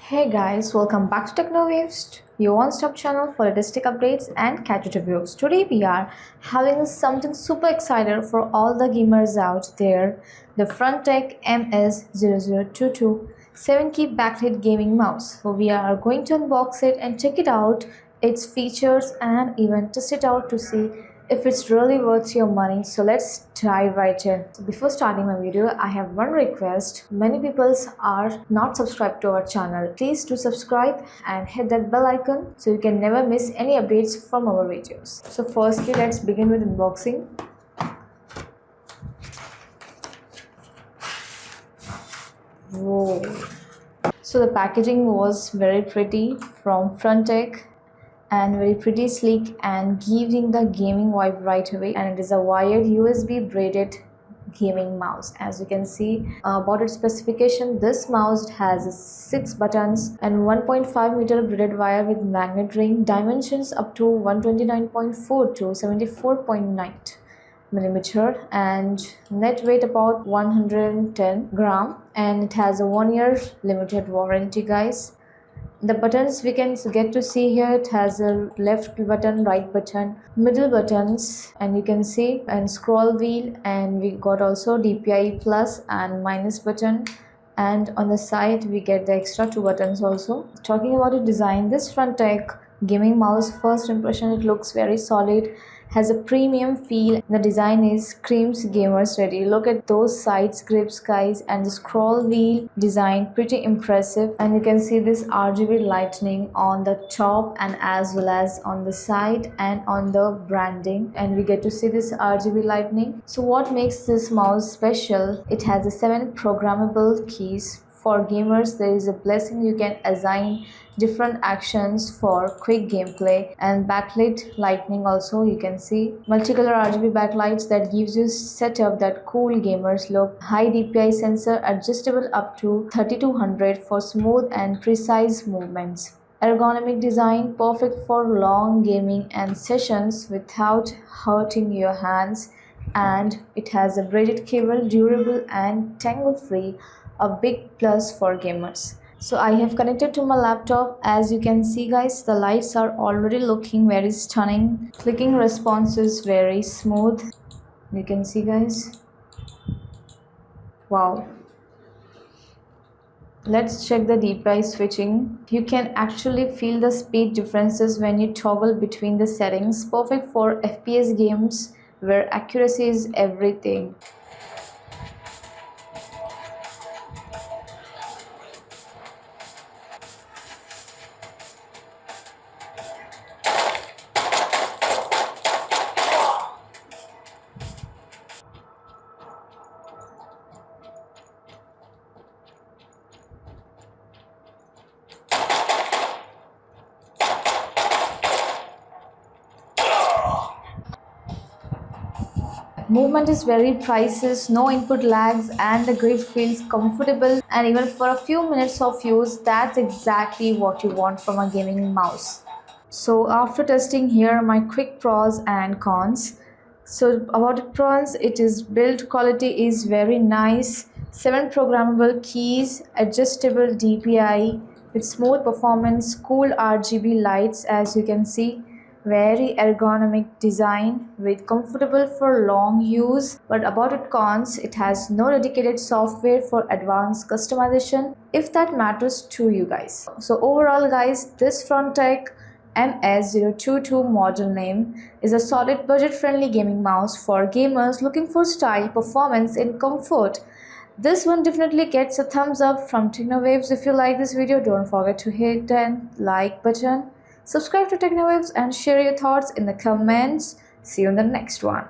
Hey guys, welcome back to TechnoWaves, your one-stop channel for latest tech updates and gadget reviews. Today we are having something super exciting for all the gamers out there, the Frontech MS0022 7-key backlit gaming mouse. So we are going to unbox it and check it out, its features, and even test it out to see if it's really worth your money. So let's dive right in. So before starting my video, I have one request. Many people are not subscribed to our channel. Please do subscribe and hit that bell icon so you can never miss any updates from our videos. So firstly, let's begin with unboxing. Whoa. So the packaging was very pretty from Frontech and very pretty, sleek, and giving the gaming vibe right away. And it is a wired USB braided gaming mouse. As you can see about its specification, this mouse has 6 buttons and 1.5 meter braided wire with magnet ring, dimensions up to 129.4 to 74.9 millimeter, and net weight about 110 gram, and it has a 1-year limited warranty, guys. The buttons we can get to see here, it has a left button, right button, middle buttons, and you can see and scroll wheel, and we got also DPI plus and minus button, and on the side we get the extra 2 buttons also. Talking about the design, this Frontech gaming mouse, first impression, it looks very solid, has a premium feel. The design is screams gamers ready. Look at those side grips, guys, and the scroll wheel design, pretty impressive. And you can see this RGB lightning on the top and as well as on the side and on the branding, and we get to see this RGB lightning. So what makes this mouse special? It has a 7 programmable keys. For gamers, there is a blessing, you can assign different actions for quick gameplay, and backlit lightning also. You can see multicolor RGB backlights that gives you setup that cool gamers look. High DPI sensor, adjustable up to 3200 for smooth and precise movements. Ergonomic design, perfect for long gaming and sessions without hurting your hands. And it has a braided cable, durable and tangle free, a big plus for gamers. So I have connected to my laptop. As you can see, guys, the lights are already looking very stunning. Clicking response is very smooth. You can see, guys. Wow. Let's check the DPI switching. You can actually feel the speed differences when you toggle between the settings. Perfect for FPS games where accuracy is everything. Movement is very precise, no input lags, and the grip feels comfortable. And even for a few minutes of use, that's exactly what you want from a gaming mouse. So after testing, here are my quick pros and cons. So about the pros, it is build quality is very nice. 7 programmable keys, adjustable DPI with smooth performance, cool RGB lights, as you can see. Very ergonomic design with comfortable for long use. But about its cons, it has no dedicated software for advanced customization, if that matters to you guys. So overall, guys, this Frontech MS022 model name is a solid budget-friendly gaming mouse for gamers looking for style, performance and comfort. This one definitely gets a thumbs up from TechnoWaves. If you like this video, don't forget to hit the like button. Subscribe to TechnoWaves and share your thoughts in the comments. See you in the next one.